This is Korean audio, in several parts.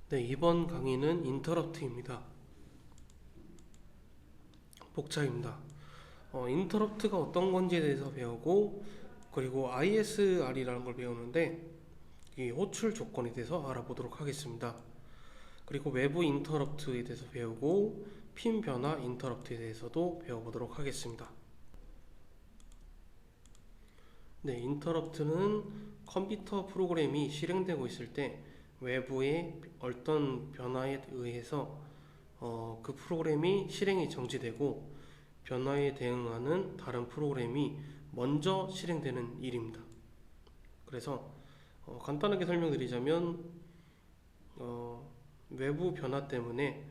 네, 이번 강의는 인터럽트입니다. 복차입니다. 인터럽트가 어떤 건지에 대해서 배우고, 그리고 ISR이라는 걸 배우는데 이 호출 조건에 대해서 알아보도록 하겠습니다. 그리고 외부 인터럽트에 대해서 배우고, 핀 변화 인터럽트에 대해서도 배워보도록 하겠습니다. 네, 인터럽트는 컴퓨터 프로그램이 실행되고 있을 때 외부의 어떤 변화에 의해서 그 프로그램이 실행이 정지되고 변화에 대응하는 다른 프로그램이 먼저 실행되는 일입니다. 그래서 간단하게 설명드리자면 외부 변화 때문에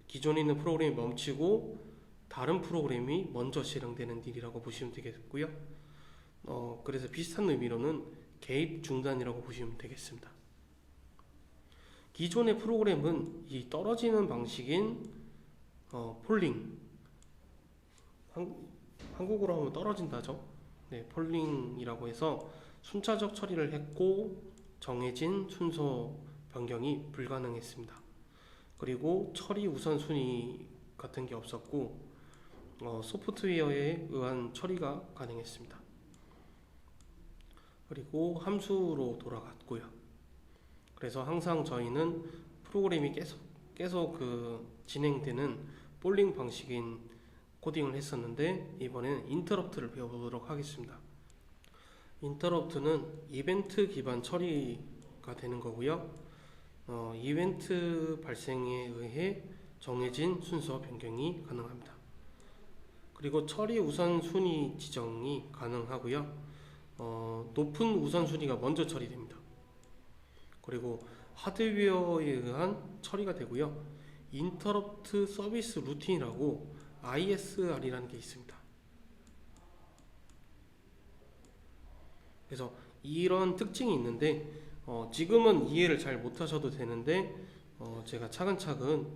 기존에 있는 프로그램이 멈추고 다른 프로그램이 먼저 실행되는 일이라고 보시면 되겠고요. 그래서 비슷한 의미로는 개입 중단이라고 보시면 되겠습니다. 기존의 프로그램은 이 떨어지는 방식인 폴링, 한국어로 하면 떨어진다죠. 네, 폴링이라고 해서 순차적 처리를 했고 정해진 순서 변경이 불가능했습니다. 그리고 처리 우선순위 같은 게 없었고 소프트웨어에 의한 처리가 가능했습니다. 그리고 함수로 돌아갔고요. 그래서 항상 저희는 프로그램이 계속 진행되는 폴링 방식인 코딩을 했었는데 이번에는 인터럽트를 배워보도록 하겠습니다. 인터럽트는 이벤트 기반 처리가 되는 거고요. 이벤트 발생에 의해 정해진 순서 변경이 가능합니다. 그리고 처리 우선순위 지정이 가능하고요. 높은 우선순위가 먼저 처리됩니다. 그리고 하드웨어에 의한 처리가 되고요. 인터럽트 서비스 루틴이라고 ISR이라는 게 있습니다. 그래서 이런 특징이 있는데 지금은 이해를 잘 못하셔도 되는데 제가 차근차근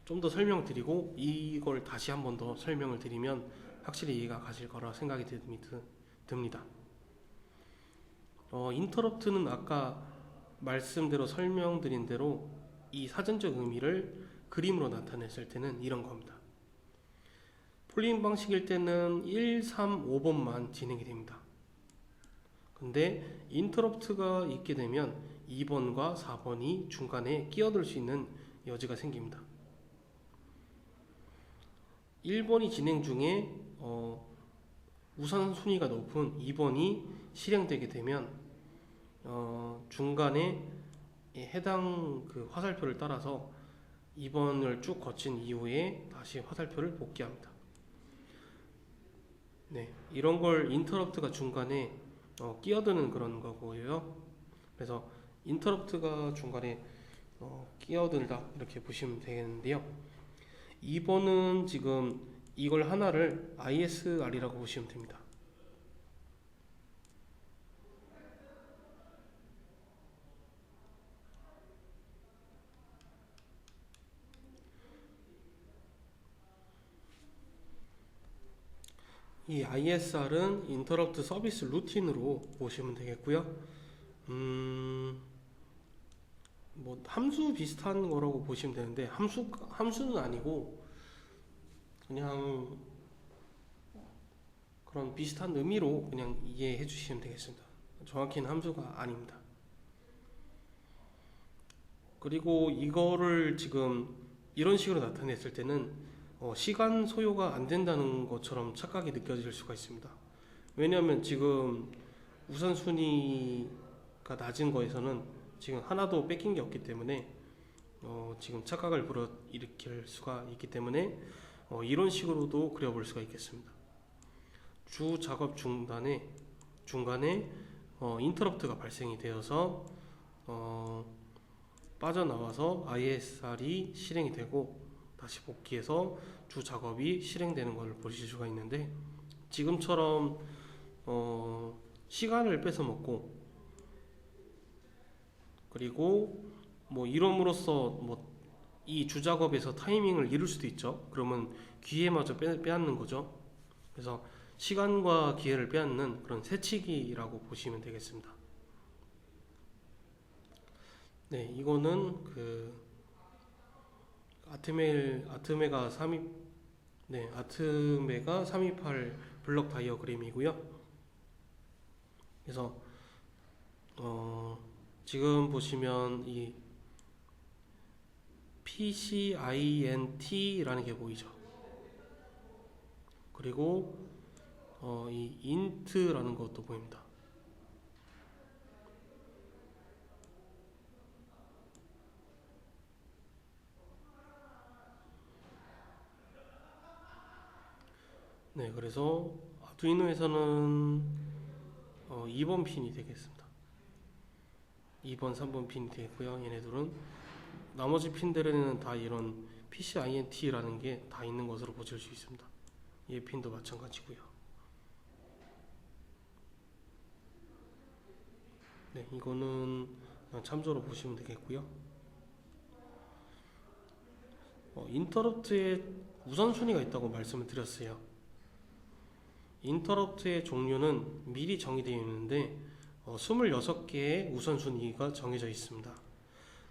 좀 더 설명드리고 이걸 다시 한 번 더 설명을 드리면 확실히 이해가 가실 거라 생각이 듭니다. 인터럽트는 아까 말씀대로 설명드린 대로 이 사전적 의미를 그림으로 나타냈을 때는 이런 겁니다. 폴링 방식일 때는 1, 3, 5번만 진행이 됩니다. 근데 인터럽트가 있게 되면 2번과 4번이 중간에 끼어들 수 있는 여지가 생깁니다. 1번이 진행 중에 우선순위가 높은 2번이 실행되게 되면 중간에 해당 화살표를 따라서 2번을 쭉 거친 이후에 다시 화살표를 복귀합니다. 네, 이런 걸 인터럽트가 중간에 끼어드는 그런 거고요. 그래서 인터럽트가 중간에 끼어들다 이렇게 보시면 되겠는데요. 2번은 지금 이걸 하나를 ISR이라고 보시면 됩니다. 이 ISR은 인터럽트 서비스 루틴으로 보시면 되겠고요. 뭐 함수 비슷한 거라고 보시면 되는데 함수는 아니고 그냥 그런 비슷한 의미로 그냥 이해해 주시면 되겠습니다. 정확히는 함수가 아닙니다. 그리고 이거를 지금 이런 식으로 나타냈을 때는 시간 소요가 안 된다는 것처럼 착각이 느껴질 수가 있습니다. 왜냐하면 지금 우선순위가 낮은 거에서는 지금 하나도 뺏긴 게 없기 때문에 지금 착각을 불러일으킬 수가 있기 때문에 이런 식으로도 그려볼 수가 있겠습니다. 주 작업 중간에 인터럽트가 발생이 되어서 빠져나와서 ISR이 실행이 되고 다시 복귀해서 주 작업이 실행되는 걸 보실 수가 있는데 지금처럼 시간을 뺏어 먹고 그리고 뭐 이럼으로써 뭐 이 주작업에서 타이밍을 잃을 수도 있죠. 그러면 기회마저 빼앗는 거죠. 그래서 시간과 기회를 빼앗는 그런 새치기라고 보시면 되겠습니다. 네, 이거는 그 아트메가 3 네, 아트메가 328 블럭 다이어그램이고요. 그래서 지금 보시면 이 PCINT라는 게 보이죠. 그리고 이 int라는 것도 보입니다. 네, 그래서 아두이노에서는 2번 핀이 되겠습니다. 2번, 3번 핀이 되고요. 얘네들은 나머지 핀들에는 다 이런 PCINT라는 게 다 있는 것으로 보실 수 있습니다. 얘 핀도 마찬가지고요. 네, 이거는 그냥 참조로 보시면 되겠고요. 인터럽트에 우선순위가 있다고 말씀을 드렸어요. 인터럽트의 종류는 미리 정의되어 있는데 26개의 우선순위가 정해져 있습니다.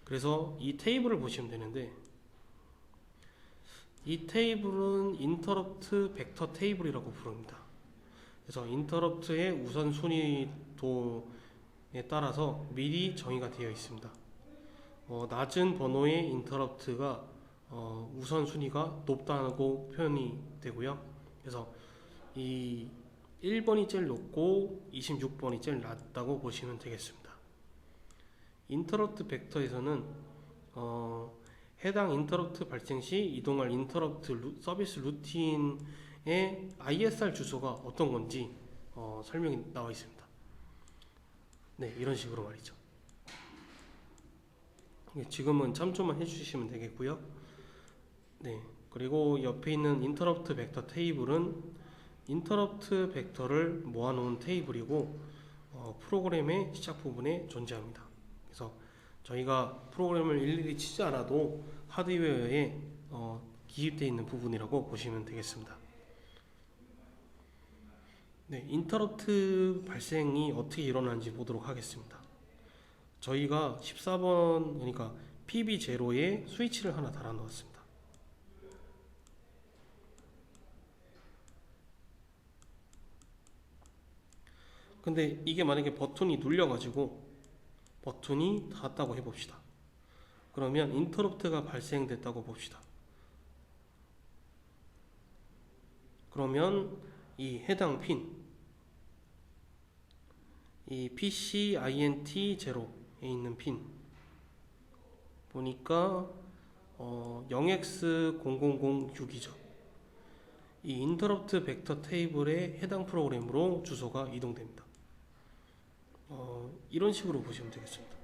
그래서 이 테이블을 보시면 되는데 이 테이블은 인터럽트 벡터 테이블이라고 부릅니다. 그래서 인터럽트의 우선순위도에 따라서 미리 정의가 되어 있습니다. 낮은 번호의 인터럽트가 우선순위가 높다고 표현이 되고요. 그래서 이 1번이 제일 높고 26번이 제일 낮다고 보시면 되겠습니다. 인터럽트 벡터에서는 해당 인터럽트 발생 시 이동할 인터럽트 서비스 루틴의 ISR 주소가 어떤 건지 설명이 나와 있습니다. 네, 이런 식으로 말이죠. 지금은 참조만 해주시면 되겠고요. 네, 그리고 옆에 있는 인터럽트 벡터 테이블은 인터럽트 벡터를 모아놓은 테이블이고 프로그램의 시작 부분에 존재합니다. 그래서 저희가 프로그램을 일일이 치지 않아도 하드웨어에 기입되어 있는 부분이라고 보시면 되겠습니다. 네, 인터럽트 발생이 어떻게 일어나는지 보도록 하겠습니다. 저희가 14번 그러니까 PB0에 스위치를 하나 달아 놓았습니다. 근데 이게 만약에 버튼이 눌려가지고 버튼이 닿았다고 해봅시다. 그러면 인터럽트가 발생됐다고 봅시다. 그러면 이 해당 핀, 이 PCINT0에 있는 핀 보니까 0x0006이죠. 이 인터럽트 벡터 테이블에 해당 프로그램으로 주소가 이동됩니다. 이런 식으로 보시면 되겠습니다.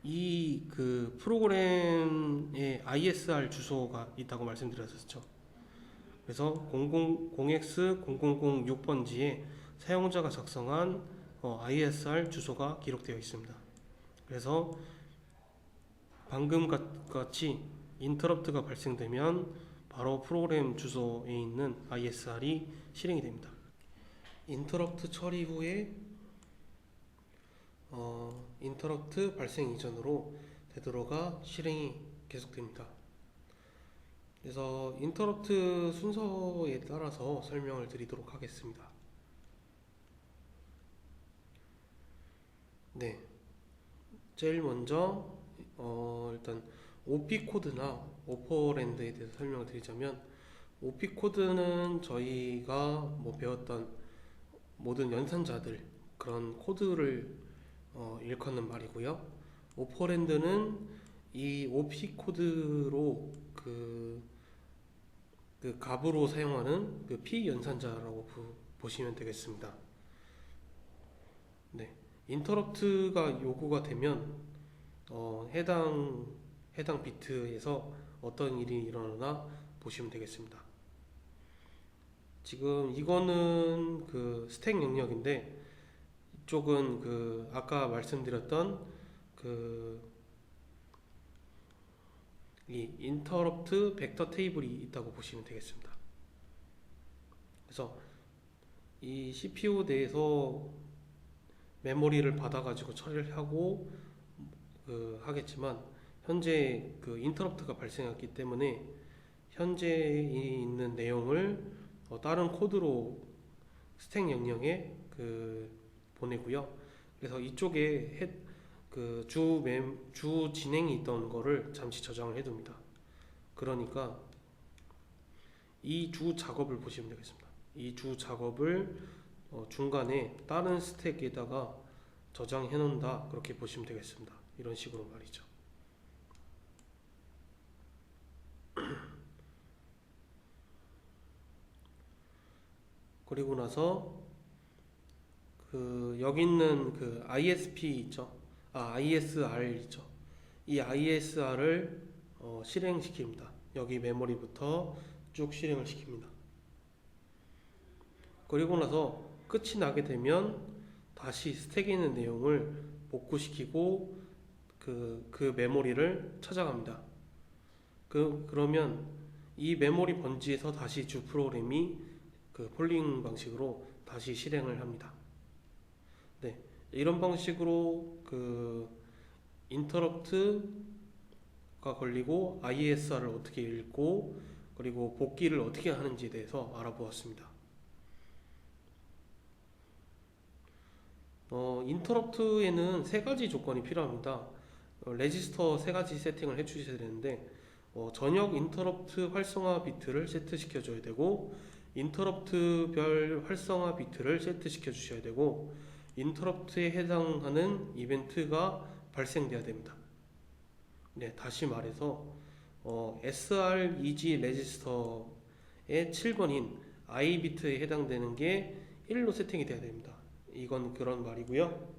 이 그 프로그램에 ISR 주소가 있다고 말씀드렸었죠. 그래서 0x0006번지에 사용자가 작성한 ISR 주소가 기록되어 있습니다. 그래서 방금 같이 인터럽트가 발생되면 바로 프로그램 주소에 있는 ISR이 실행이 됩니다. 인터럽트 처리 후에 인터럽트 발생 이전으로 되돌아가 실행이 계속됩니다. 그래서 인터럽트 순서에 따라서 설명을 드리도록 하겠습니다. 네, 제일 먼저 일단 OP 코드나 오퍼랜드에 대해서 설명을 드리자면 OP 코드는 저희가 배웠던 모든 연산자들 그런 코드를 일컫는 말이고요. 오퍼랜드는 이 OP 코드로 그 값으로 사용하는 그 P 연산자라고 보시면 되겠습니다. 네, 인터럽트가 요구가 되면 해당 비트에서 어떤 일이 일어나나 보시면 되겠습니다. 지금 이거는 그 스택 영역인데 이쪽은 그 아까 말씀드렸던 이 인터럽트 벡터 테이블이 있다고 보시면 되겠습니다. 그래서 이 CPU 내에서 메모리를 받아가지고 처리를 하고 하겠지만 현재 그 인터럽트가 발생했기 때문에 현재 있는 내용을 다른 코드로 스택 명령에 보내고요. 그래서 이쪽에 주 진행이 있던 거를 잠시 저장을 해둡니다. 그러니까 이 주 작업을 보시면 되겠습니다. 이 주 작업을 중간에 다른 스택에다가 저장해 놓는다, 그렇게 보시면 되겠습니다. 이런 식으로 말이죠. 그리고 나서 여기 있는 ISP 있죠. ISR 있죠. 이 ISR을 실행시킵니다. 여기 메모리부터 쭉 실행을 시킵니다. 그리고 나서 끝이 나게 되면 다시 스택에 있는 내용을 복구시키고 그 메모리를 찾아갑니다. 그러면 이 메모리 번지에서 다시 주 프로그램이 폴링 방식으로 다시 실행을 합니다. 네, 이런 방식으로 인터럽트가 걸리고 ISR을 어떻게 읽고 그리고 복귀를 어떻게 하는지에 대해서 알아보았습니다. 인터럽트에는 세 가지 조건이 필요합니다. 레지스터 세 가지 세팅을 해주셔야 되는데 전역 인터럽트 활성화 비트를 세트시켜 줘야 되고, 인터럽트별 활성화 비트를 세트시켜 주셔야 되고, 인터럽트에 해당하는 이벤트가 발생돼야 됩니다. 네, 다시 말해서 SREG 레지스터의 7번인 I 비트에 해당되는 게 1로 세팅이 돼야 됩니다. 이건 그런 말이고요.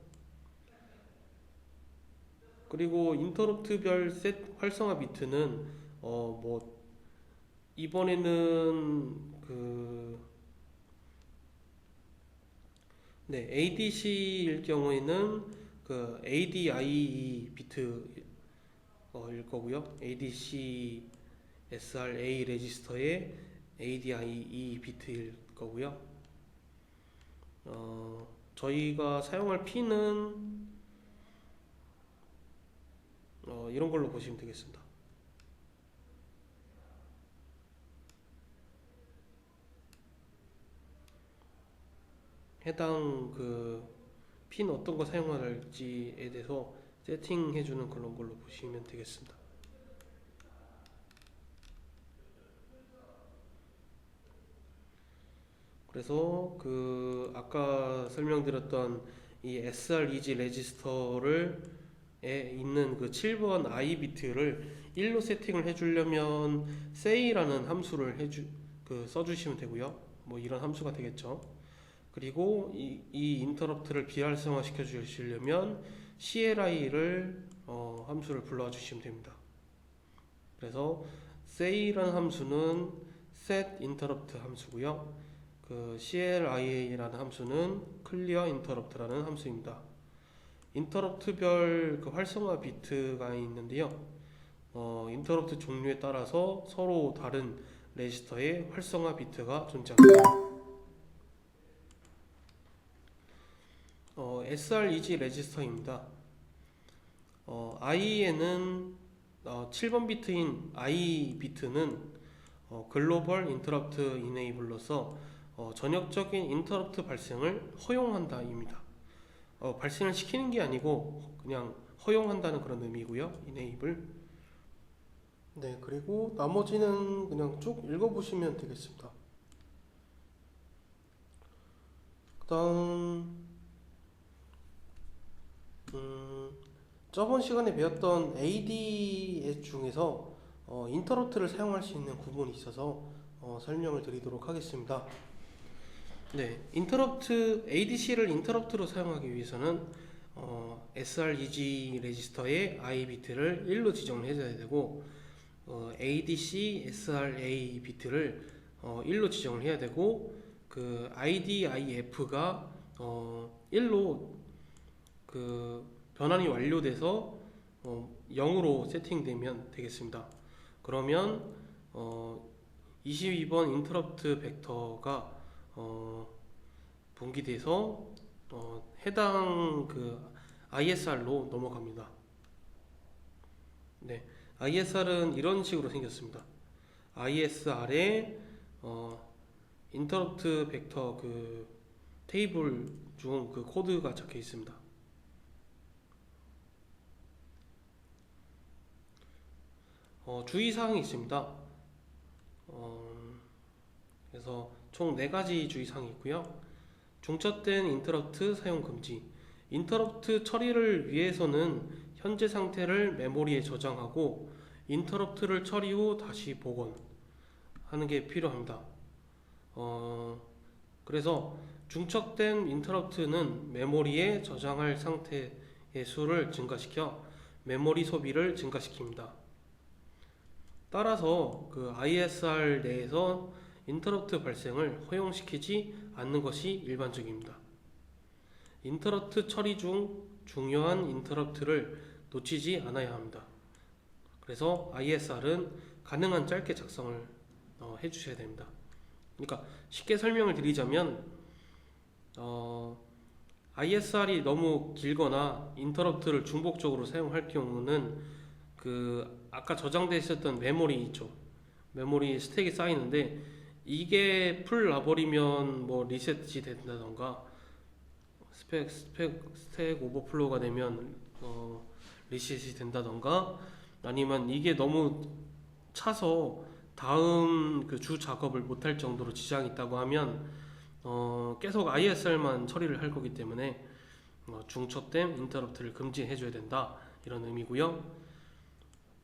그리고 인터럽트별 활성화 비트는 이번에는 ADC일 경우에는 ADIE 비트일 거고요. ADC SRA 레지스터의 ADIE 비트일 거고요. 저희가 사용할 핀은 이런 걸로 보시면 되겠습니다. 해당 핀 어떤 거 사용할지에 대해서 세팅해주는 그런 걸로 보시면 되겠습니다. 그래서 아까 설명드렸던 이 SREG 레지스터를 있는 7번 I 비트를 1로 세팅을 해주려면 say라는 함수를 써주시면 되고요. 뭐 이런 함수가 되겠죠. 그리고 이 인터럽트를 비활성화 시켜 주시려면 CLI를 함수를 불러와 주시면 됩니다. 그래서 say라는 함수는 set interrupt 함수고요. CLIA라는 함수는 clear interrupt라는 함수입니다. 인터럽트별 활성화 비트가 있는데요. 인터럽트 종류에 따라서 서로 다른 레지스터의 활성화 비트가 존재합니다. SREG 레지스터입니다. I에는 7번 비트인 I 비트는 글로벌 인터럽트 이네이블러서 전역적인 인터럽트 발생을 허용한다 입니다. 발생을 시키는 게 아니고 그냥 허용한다는 그런 의미고요. 이네이블. 네, 그리고 나머지는 그냥 쭉 읽어보시면 되겠습니다. 그 다음 저번 시간에 배웠던 AD 중에서 인터럽트를 사용할 수 있는 구분이 있어서 설명을 드리도록 하겠습니다. 네, ADC를 인터럽트로 사용하기 위해서는 SREG 레지스터의 I 비트를 1로 지정을 해줘야 되고, ADC SRA 비트를 1로 지정을 해야 되고, IDIF가 1로 변환이 완료돼서 0으로 세팅되면 되겠습니다. 그러면 22번 인터럽트 벡터가 분기돼서 해당 ISR로 넘어갑니다. 네, ISR은 이런 식으로 생겼습니다. ISR에 인터럽트 벡터 그 테이블 중 그 코드가 적혀 있습니다. 주의사항이 있습니다. 그래서 총 4가지 주의사항이 있고요. 중첩된 인터럽트 사용 금지. 인터럽트 처리를 위해서는 현재 상태를 메모리에 저장하고 인터럽트를 처리 후 다시 복원하는 게 필요합니다. 그래서 중첩된 인터럽트는 메모리에 저장할 상태의 수를 증가시켜 메모리 소비를 증가시킵니다. 따라서 그 ISR 내에서 인터럽트 발생을 허용시키지 않는 것이 일반적입니다. 인터럽트 처리 중 중요한 인터럽트를 놓치지 않아야 합니다. 그래서 ISR은 가능한 짧게 작성을 해주셔야 됩니다. 그러니까 쉽게 설명을 드리자면 ISR이 너무 길거나 인터럽트를 중복적으로 사용할 경우는 그 아까 저장되어 있었던 메모리 있죠. 메모리 스택이 쌓이는데 이게 풀 나버리면 뭐 리셋이 된다던가 스택 오버플로우가 되면 리셋이 된다던가 아니면 이게 너무 차서 다음 그 주 작업을 못할 정도로 지장이 있다고 하면 계속 ISR만 처리를 할 거기 때문에 중첩된 인터럽트를 금지해 줘야 된다 이런 의미고요.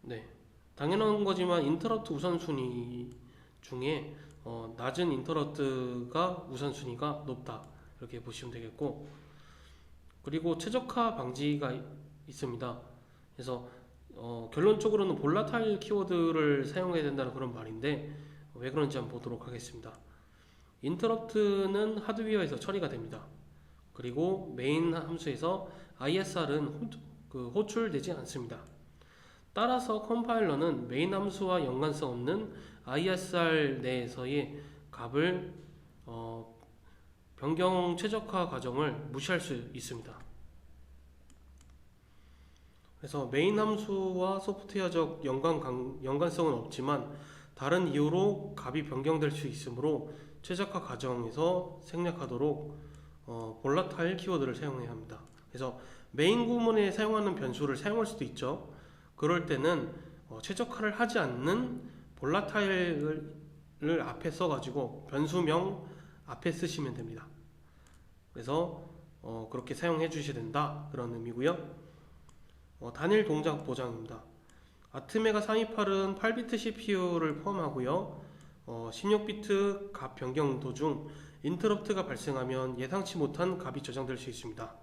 네, 당연한 거지만 인터럽트 우선순위 중에 낮은 인터럽트가 우선순위가 높다 이렇게 보시면 되겠고, 그리고 최적화 방지가 있습니다. 그래서 결론적으로는 볼라타일 키워드를 사용해야 된다는 그런 말인데 왜 그런지 한번 보도록 하겠습니다. 인터럽트는 하드웨어에서 처리가 됩니다. 그리고 메인 함수에서 ISR은 호출되지 않습니다. 따라서 컴파일러는 메인 함수와 연관성 없는 ISR 내에서의 값을 변경 최적화 과정을 무시할 수 있습니다. 그래서 메인 함수와 소프트웨어적 연관성은 없지만 다른 이유로 값이 변경될 수 있으므로 최적화 과정에서 생략하도록 볼라타일 키워드를 사용해야 합니다. 그래서 메인 구문에 사용하는 변수를 사용할 수도 있죠. 그럴 때는 최적화를 하지 않는 볼라타일을 앞에 써가지고 변수명 앞에 쓰시면 됩니다. 그래서 그렇게 사용해 주셔야 된다 그런 의미고요. 단일 동작 보장입니다. 아트메가 328은 8비트 CPU를 포함하고요. 16비트 값 변경 도중 인터럽트가 발생하면 예상치 못한 값이 저장될 수 있습니다.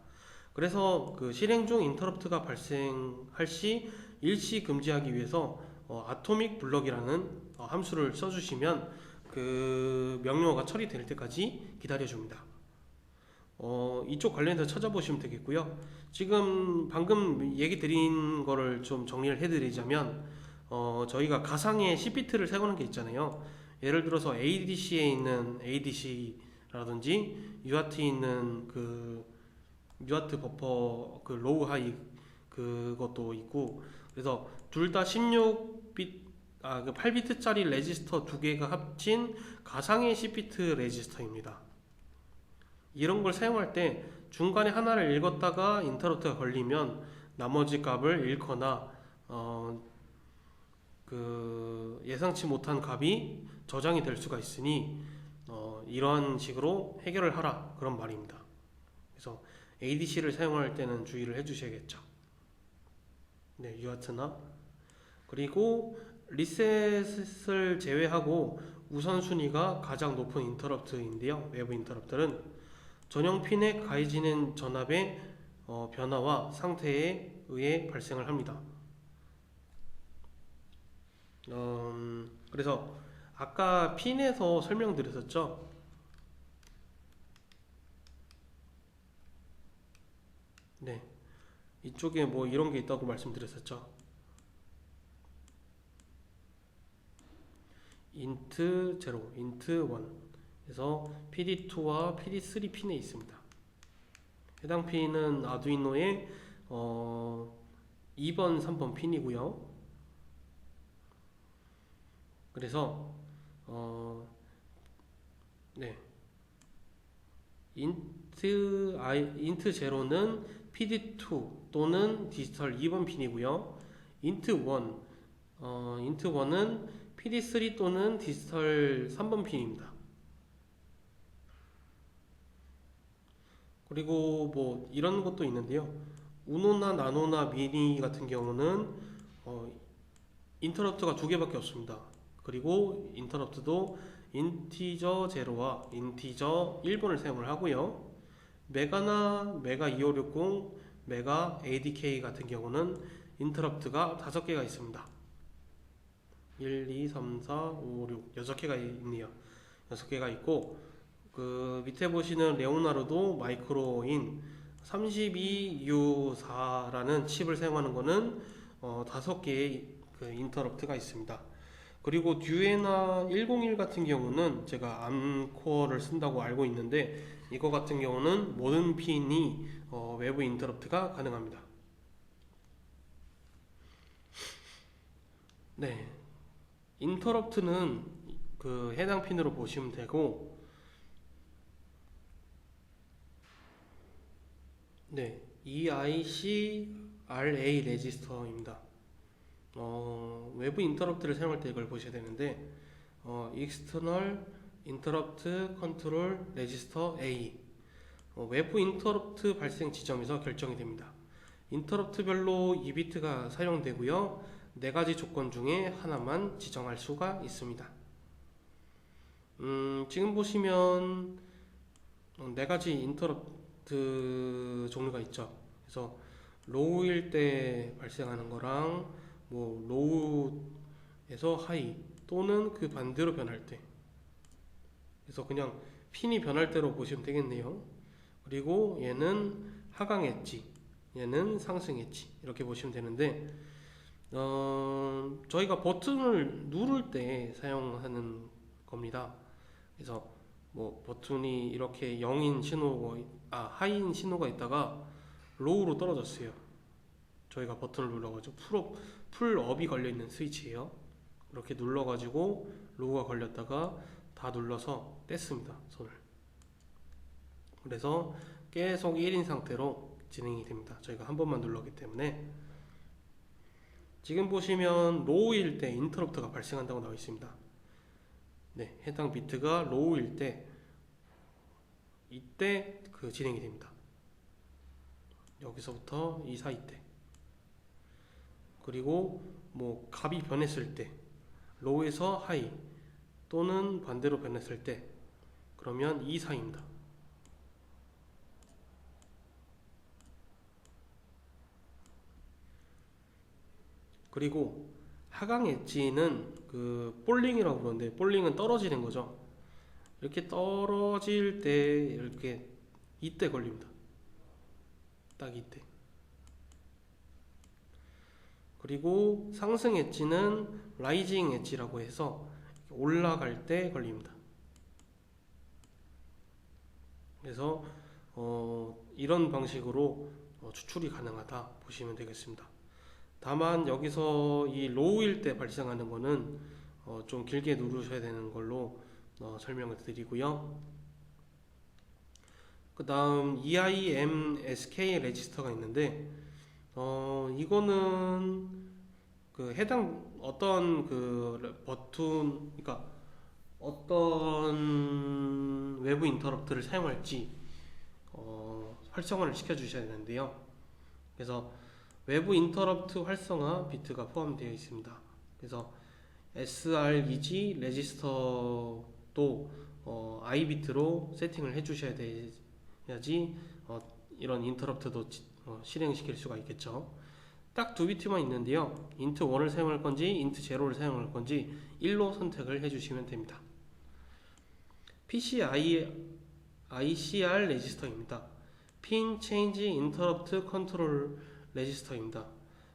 그래서 그 실행 중 인터럽트가 발생할 시 일시 금지하기 위해서 아토믹 블럭이라는 함수를 써주시면 그 명령어가 처리될 때까지 기다려줍니다. 이쪽 관련해서 찾아보시면 되겠고요. 지금 방금 얘기 드린 거를 좀 정리를 해드리자면 저희가 가상의 CPT를 사용하는 게 있잖아요. 예를 들어서 ADC에 있는 ADC라든지 UART에 있는 그 UART 버퍼 그 로우 하이 그것도 있고, 그래서 둘 다 16비트 그 8비트짜리 레지스터 두 개가 합친 가상의 CPT 레지스터입니다. 이런 걸 사용할 때 중간에 하나를 읽었다가 인터럽트가 걸리면 나머지 값을 잃거나 그 예상치 못한 값이 저장이 될 수가 있으니 이런 식으로 해결을 하라 그런 말입니다. 그래서 ADC를 사용할 때는 주의를 해주셔야겠죠. 네, UART나 그리고 리셋을 제외하고 우선순위가 가장 높은 인터럽트인데요. 외부 인터럽트는 전용 핀에 가해지는 전압의 변화와 상태에 의해 발생을 합니다. 그래서 아까 핀에서 설명드렸었죠. 네, 이쪽에 뭐 이런 게 있다고 말씀드렸었죠. int 0, int 1 그래서 PD2와 PD3 핀에 있습니다. 해당 핀은 아두이노의 2번, 3번 핀이고요. 그래서 네, int 제로는 PD2 또는 디지털 2번 핀이고요. int1은 PD3 또는 디지털 3번 핀입니다. 그리고 뭐 이런 것도 있는데요. 우노나 나노나 미니 같은 경우는 인터럽트가 두 개밖에 없습니다. 그리고 인터럽트도 인티저 0와 인티저 1번을 사용을 하고요. 메가나 메가 2560, 메가 ADK 같은 경우는 인터럽트가 5개가 있습니다. 1, 2, 3, 4, 5, 6, 6개가 있네요. 6개가 있고, 그 밑에 보시는 레오나르도 마이크로인 32U4라는 칩을 사용하는 거는 5개의 그 인터럽트가 있습니다. 그리고 듀에나 101 같은 경우는 제가 암코어를 쓴다고 알고 있는데, 이거 같은 경우는 모든 핀이 외부 인터럽트가 가능합니다. 네, 인터럽트는 그 해당 핀으로 보시면 되고, 네, EICRA 레지스터입니다. 외부 인터럽트를 사용할 때 이걸 보셔야 되는데, External Interrupt Control Register A, 외부 인터럽트 발생 지점에서 결정이 됩니다. 인터럽트별로 2비트가 사용되고요. 4가지 조건 중에 하나만 지정할 수가 있습니다. 지금 보시면 4가지 인터럽트 종류가 있죠. 그래서 로우일 때 발생하는 거랑 뭐 로우에서 하이 또는 그 반대로 변할 때, 그래서 그냥 핀이 변할 때로 보시면 되겠네요. 그리고 얘는 하강 엣지, 얘는 상승 엣지, 이렇게 보시면 되는데, 저희가 버튼을 누를 때 사용하는 겁니다. 그래서 뭐 버튼이 이렇게 0인 신호가 하이인 신호가 있다가 로우로 떨어졌어요. 저희가 버튼을 눌러가지고 풀업이 걸려있는 스위치예요. 이렇게 눌러가지고 로우가 걸렸다가 다 눌러서 뗐습니다, 손을. 그래서 계속 1인 상태로 진행이 됩니다. 저희가 한 번만 눌렀기 때문에. 지금 보시면 로우일 때 인터럽트가 발생한다고 나와 있습니다. 네, 해당 비트가 로우일 때 이때 그 진행이 됩니다. 여기서부터 이 사이 때. 그리고 뭐 값이 변했을 때, 로우에서 하이 또는 반대로 변했을 때, 그러면 이 사이입니다. 그리고 하강 엣지는 그 볼링이라고 그러는데, 볼링은 떨어지는 거죠. 이렇게 떨어질 때 이렇게 이때 걸립니다. 딱 이때. 그리고 상승 엣지는 라이징 엣지라고 해서 올라갈 때 걸립니다. 그래서 이런 방식으로 추출이 가능하다 보시면 되겠습니다. 다만 여기서 이 로우일 때 발생하는 거는 좀 길게 누르셔야 되는 걸로 설명을 드리고요. 그 다음 EIMSK 레지스터가 있는데, 이거는 그 해당 어떤 그 버튼, 그러니까 어떤 외부 인터럽트를 사용할지 활성화를 시켜 주셔야 되는데요. 그래서 외부 인터럽트 활성화 비트가 포함되어 있습니다. 그래서 SREG 레지스터도 I 비트로 세팅을 해 주셔야 돼야지 이런 인터럽트도 실행시킬 수가 있겠죠. 딱 2비트만 있는데요. int1을 사용할 건지 int0를 사용할 건지 1로 선택을 해주시면 됩니다. ICR 레지스터입니다. Pin Change Interrupt Control 레지스터입니다.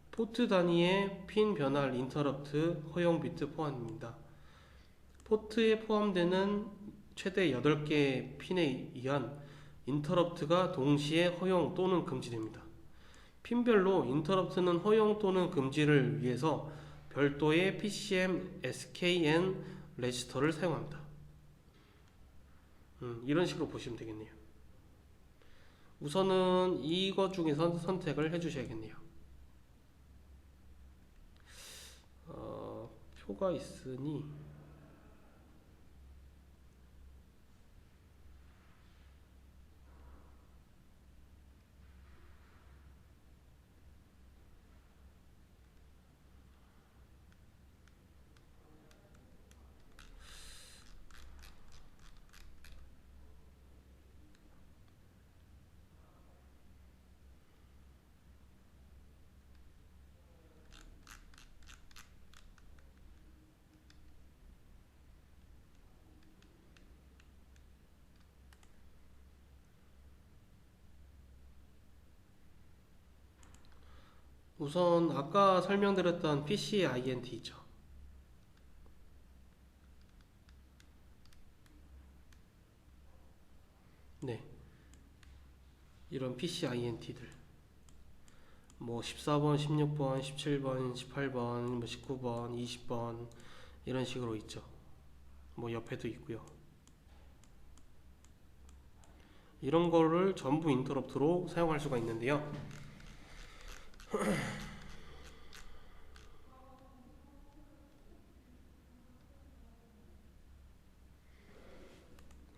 포트 단위의 핀 변환 인터럽트 허용 비트 포함입니다. 포트에 포함되는 최대 8개 핀에 의한 인터럽트가 동시에 허용 또는 금지됩니다. 핀별로 인터럽트는 허용 또는 금지를 위해서 별도의 PCM SKN 레지스터를 사용합니다. 이런 식으로 보시면 되겠네요. 우선은 이거 중에서 선택을 해주셔야겠네요. 표가 있으니 우선 아까 설명드렸던 PCINT 있죠. 네, 이런 PCINT들 뭐 14번, 16번, 17번, 18번, 뭐 19번, 20번 이런 식으로 있죠. 뭐 옆에도 있고요. 이런 거를 전부 인터럽트로 사용할 수가 있는데요.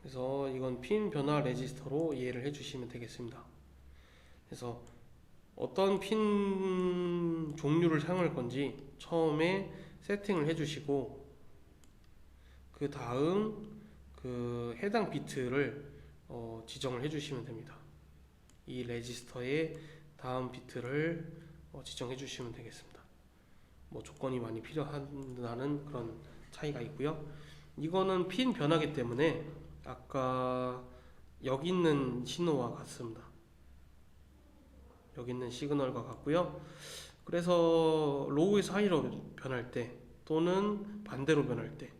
그래서 이건 핀 변화 레지스터로 이해를 해주시면 되겠습니다. 그래서 어떤 핀 종류를 사용할 건지 처음에 세팅을 해주시고 그 다음 그 해당 비트를 지정을 해주시면 됩니다. 이 레지스터의 다음 비트를 지정해 주시면 되겠습니다. 뭐 조건이 많이 필요하다는 그런 차이가 있고요. 이거는 핀 변화기 때문에 아까 여기 있는 신호와 같습니다. 여기 있는 시그널과 같고요. 그래서 로우에서 하이로 변할 때 또는 반대로 변할 때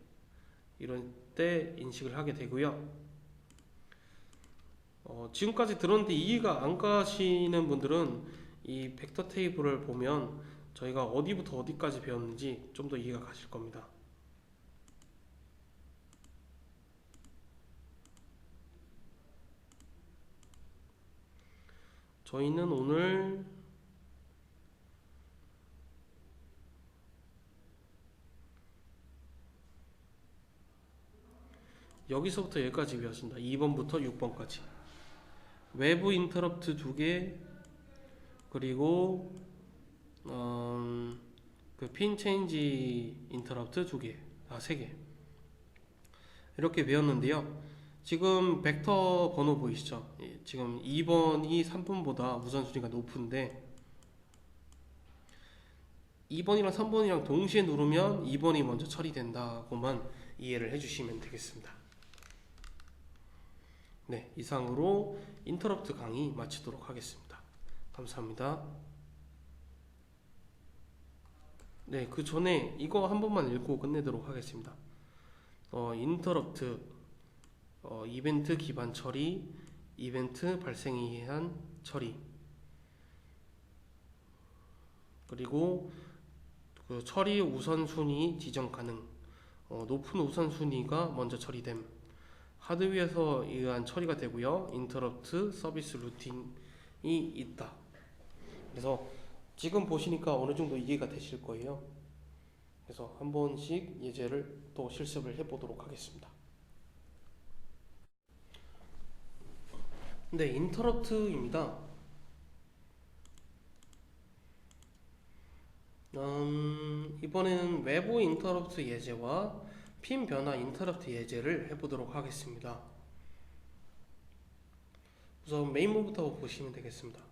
이런 때 인식을 하게 되고요. 지금까지 들었는데 이해가 안 가시는 분들은 이 벡터 테이블을 보면 저희가 어디부터 어디까지 배웠는지 좀 더 이해가 가실 겁니다. 저희는 오늘 여기서부터 여기까지 배웠습니다. 2번부터 6번까지 외부 인터럽트 2개 그리고 그 핀 체인지 인터럽트 2개, 3개 이렇게 배웠는데요. 지금 벡터 번호 보이시죠? 지금 2번이 3번보다 우선순위가 높은데 2번이랑 3번이랑 동시에 누르면 2번이 먼저 처리된다고만 이해를 해주시면 되겠습니다. 네, 이상으로 인터럽트 강의 마치도록 하겠습니다. 감사합니다. 네, 그 전에 이거 한 번만 읽고 끝내도록 하겠습니다. 인터럽트, 이벤트 기반 처리, 이벤트 발생에 의한 처리, 그리고 그 처리 우선순위 지정 가능, 높은 우선순위가 먼저 처리됨, 하드웨어에서 의한 처리가 되고요. 인터럽트 서비스 루팅이 있다. 그래서 지금 보시니까 어느 정도 이해가 되실 거예요. 그래서 한 번씩 예제를 또 실습을 해보도록 하겠습니다. 네, 인터럽트입니다. 이번에는 외부 인터럽트 예제와 핀 변화 인터럽트 예제를 해보도록 하겠습니다. 우선 메인문부터 보시면 되겠습니다.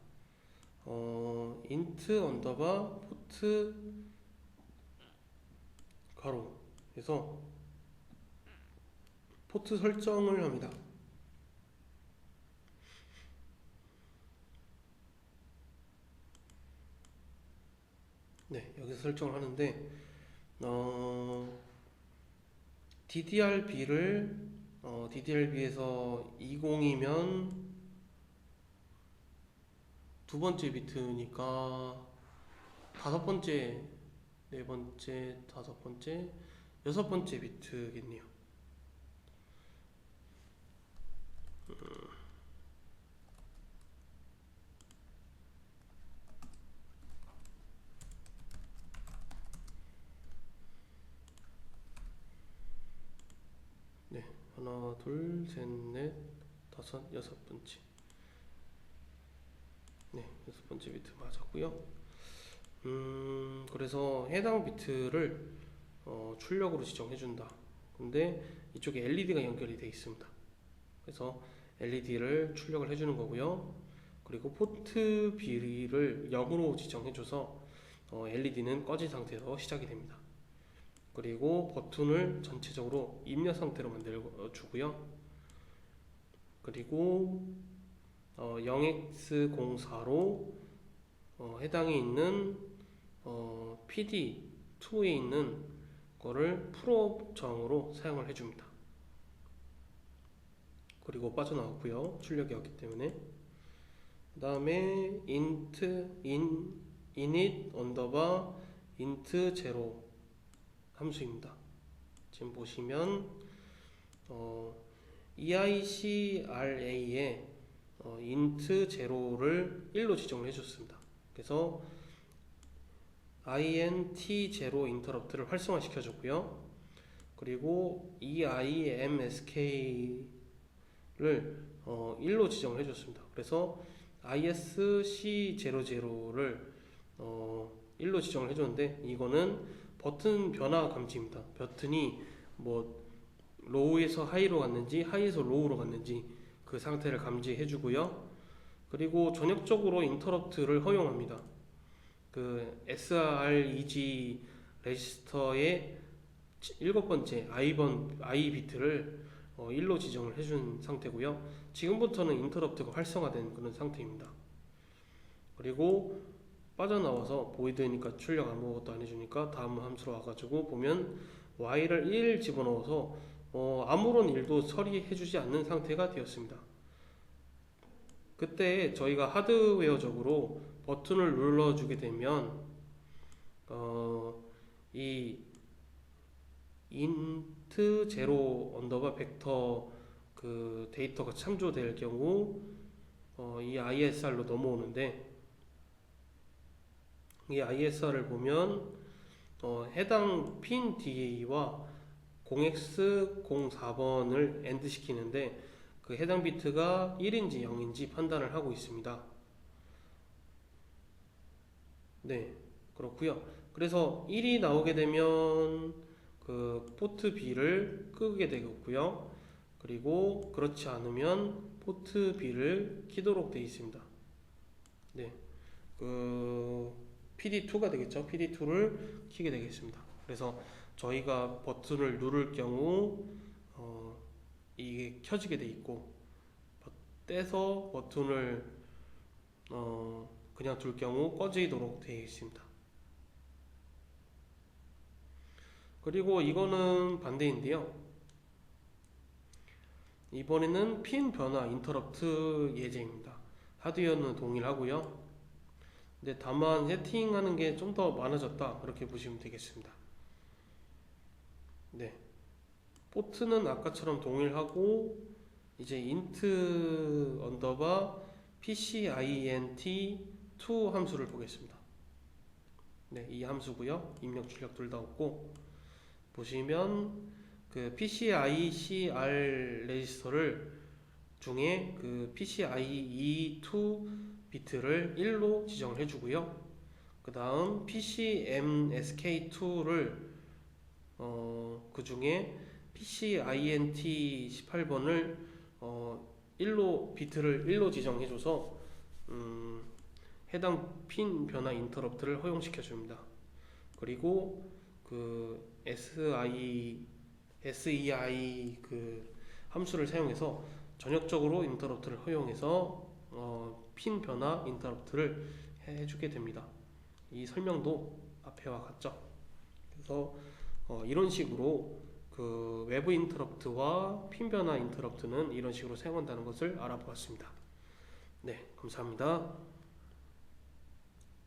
int 언더바 포트 가로 그래서 포트 설정을 합니다. 네, 여기서 설정을 하는데 DDRB를 DDRB에서 20이면 두 번째 비트니까 다섯 번째 네 번째, 다섯 번째, 여섯 번째 비트겠네요. 네, 하나, 둘, 셋, 넷, 다섯, 여섯 번째. 네, 여섯 번째 비트 맞았고요. 그래서 해당 비트를 출력으로 지정해준다. 근데 이쪽에 LED가 연결이 되어 있습니다. 그래서 LED를 출력을 해주는 거고요. 그리고 포트 B를 0으로 지정해줘서 LED는 꺼진 상태에서 시작이 됩니다. 그리고 버튼을 전체적으로 입력 상태로 만들어 주고요. 그리고 0x04로 해당에 있는 PD2에 있는 거를 풀업 정으로 사용을 해줍니다. 그리고 빠져나왔고요. 출력이었기 때문에. 그 다음에 init 언더바 int 0 함수입니다. 지금 보시면 EICRA에 int 0를 1로 지정을 해줬습니다. 그래서 int0 인터럽트를 활성화 시켜줬고요. 그리고 EIMSK를 1로 지정을 해줬습니다. 그래서 ISC00를 1로 지정을 해줬는데 이거는 버튼 변화 감지입니다. 버튼이 뭐 로우에서 하이로 갔는지 하이에서 로우로 갔는지 그 상태를 감지해 주고요. 그리고 전역적으로 인터럽트를 허용합니다. 그 SREG 레지스터의 일곱 번째 I 비트를 1로 지정을 해준 상태고요. 지금부터는 인터럽트가 활성화된 그런 상태입니다. 그리고 빠져나와서 보이드니까 출력 아무것도 안 해주니까 다음 함수로 와가지고 보면 y를 1 집어넣어서 아무런 일도 처리해주지 않는 상태가 되었습니다. 그때 저희가 하드웨어적으로 버튼을 눌러주게 되면 이 int 0 언더바 벡터 그 데이터가 참조될 경우 이 ISR로 넘어오는데 이 ISR을 보면 해당 핀 DA와 0x04번을 AND 시키는데 그 해당 비트가 1인지 0인지 판단을 하고 있습니다. 네, 그렇고요. 그래서 1이 나오게 되면 그 포트 B를 끄게 되겠고요. 그리고 그렇지 않으면 포트 B를 키도록 되어 있습니다. 네, 그 PD2가 되겠죠. PD2를 키게 되겠습니다. 그래서 저희가 버튼을 누를 경우 이게 켜지게 돼 있고 떼서 버튼을 그냥 둘 경우 꺼지도록 되어 있습니다. 그리고 이거는 반대인데요. 이번에는 핀 변화 인터럽트 예제입니다. 하드웨어는 동일하고요. 근데 다만 세팅하는 게 좀 더 많아졌다 그렇게 보시면 되겠습니다. 네, 포트는 아까처럼 동일하고 이제 int 언더바 PCINT2 함수를 보겠습니다. 네, 이 함수고요. 입력 출력 둘 다 없고 보시면 그 PCICR 레지스터를 중에 그 PCIe2 비트를 1로 지정을 해주고요. 그 다음 PCMSK2를 그 중에 PCINT 18번을 1로 비트를 1로 지정해줘서 해당 핀 변화 인터럽트를 허용시켜 줍니다. 그리고 그 SEI 그 함수를 사용해서 전역적으로 인터럽트를 허용해서 핀 변화 인터럽트를 해주게 됩니다. 이 설명도 앞에와 같죠. 그래서 이런 식으로 그 외부 인터럽트와 핀 변화 인터럽트는 이런 식으로 사용한다는 것을 알아보았습니다. 네, 감사합니다.